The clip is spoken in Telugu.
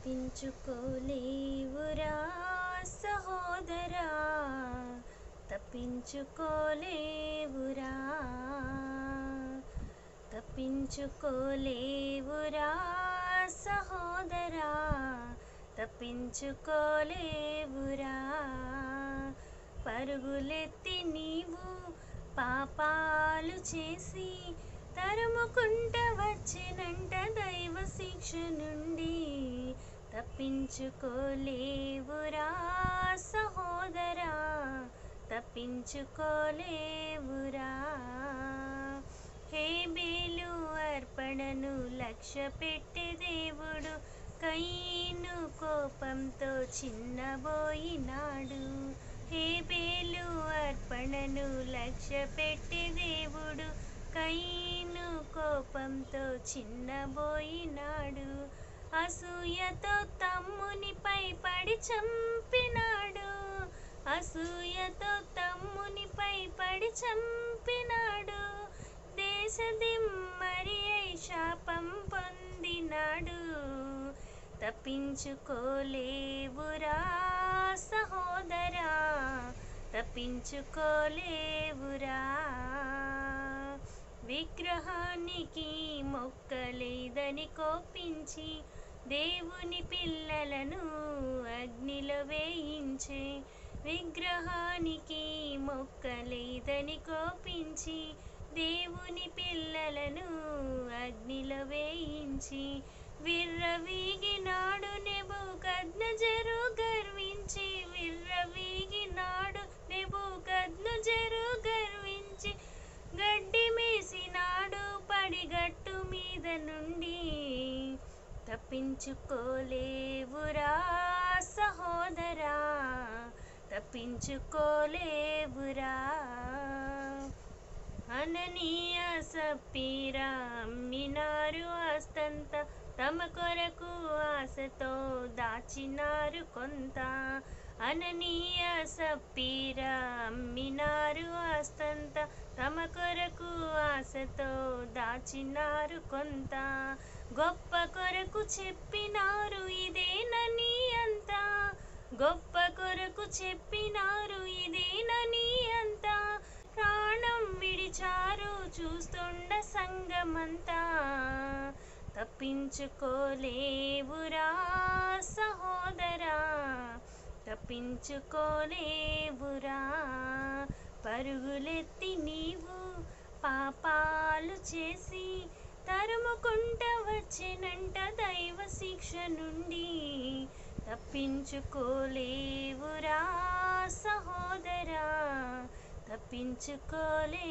తప్పించుకోలేవురా సహోదరా, తప్పించుకోలేవురా, తప్పించుకోలేవురా సహోదరా, తప్పించుకోలేవురా. పరుగులెత్తి నీవు పాపాలు చేసి తరుముకుంట వచ్చినంట దైవ శిక్ష నుండి. తప్పించుకోలేవురా సహోదరా, తప్పించుకోలేవురా. హేబేలు అర్పణను లక్ష్యపెట్టే దేవుడు కయీను కోపంతో చిన్నబోయినాడు. హేబేలు అర్పణను లక్ష్యపెట్టే దేవుడు కయీను కోపంతో చిన్నబోయినాడు. అసూయతో తమ్మునిపై పడి చంపినాడు. అసూయతో తమ్మునిపై పడి చంపినాడు. దేశదిమ్మరి అయి శాపం పొందినాడు. తప్పించుకోలేవురా సహోదరా, తప్పించుకోలేవురా. విగ్రహానికి మొక్కలేదని కోపించి దేవుని పిల్లలను అగ్నిలో వేయించే. విగ్రహానికి మొక్కలేదని కోపించి దేవుని పిల్లలను అగ్నిలో వేయించి విర్రవీగినాడు నెబుకద్నెజరు గర్వించి. విర్రవీగినాడు నెబుకద్నెజరు గర్వించి గడ్డి మేసినాడు పడిగట్టు మీద నుండి. తప్పించుకోలేవురా సహోదరా, తప్పించుకోలేవురా. అననీయ సప్పీరా అమ్మినారు ఆస్తంతా, తమ కొరకు ఆశతో దాచినారు కొంత. అననీయ సప్పీరా అమ్మినారు ఆస్తంతా, తమ కొరకు ఆశతో దాచినారు కొంత. గొప్ప కొరకు చెప్పినారు ఇదేనని అంతా, గొప్ప కొరకు చెప్పినారు ఇదేనని అంతా. ప్రాణం విడిచారు చూస్తుండ సంగమంతా. తప్పించుకోలేవురా సహోదరా, తప్పించుకోలేవురా. పరుగులెత్తి నీవు పాపాలు చేసి తరుముకుంట వచ్చినంట దైవ శిక్ష నుండి. తప్పించుకోలేవురా సహోదరా, తప్పించుకోలేవురా.